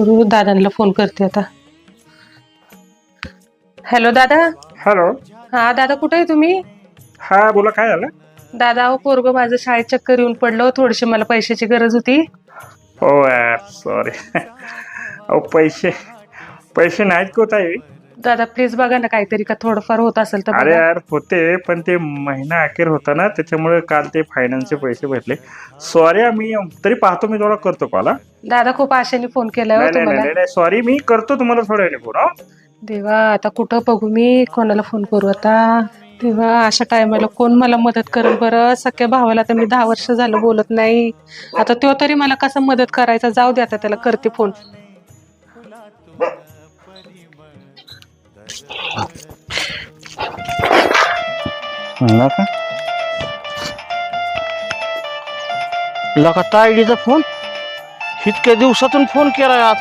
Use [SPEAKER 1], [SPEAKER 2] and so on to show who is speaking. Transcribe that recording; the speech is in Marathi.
[SPEAKER 1] दादांना फोन करते आता. हॅलो दादा.
[SPEAKER 2] हॅलो.
[SPEAKER 1] हा दादा, कुठे आहे तुम्ही?
[SPEAKER 2] हा बोला, काय झालं?
[SPEAKER 1] दादा, अहो पोरगं माझं शाळेत चक्कर येऊन पडलं. थोडीशी मला पैशाची गरज होती.
[SPEAKER 2] हो यार, सॉरी. अहो पैसे पैसे नाहीत का ताई?
[SPEAKER 1] दादा प्लीज बघा ना, काहीतरी का थोडंफार होत असेल तर
[SPEAKER 2] अरे
[SPEAKER 1] बघा.
[SPEAKER 2] यार होते, पण ते महिना अखेर होता ना, त्याच्यामुळे काल ते फायनान्सचे पैसे भेटले. सॉरी, मी तरी पाहतो, मी तुम्हाला करतो कॉल. हा,
[SPEAKER 1] दादा खूप आशेने फोन केलाय हो
[SPEAKER 2] नाही नाही
[SPEAKER 1] तुम्हाला.
[SPEAKER 2] नाही नाही, सॉरी, मी करतो तुम्हाला थोड्या वेळाने फोन.
[SPEAKER 1] देवा, आता कुठं बघू मी, कोणाला फोन करू आता? तेव्हा अशा टायमाला कोण मला मदत करेल बरं? सख्या भावाला तर मी 10 वर्ष झालं बोलत नाही. आता तो तरी मला कसं मदत करायचा? जाऊ दे, आता त्याला करते फोन.
[SPEAKER 3] लका तायडीचा फोन, इतक्या दिवसातून फोन केलाय आज.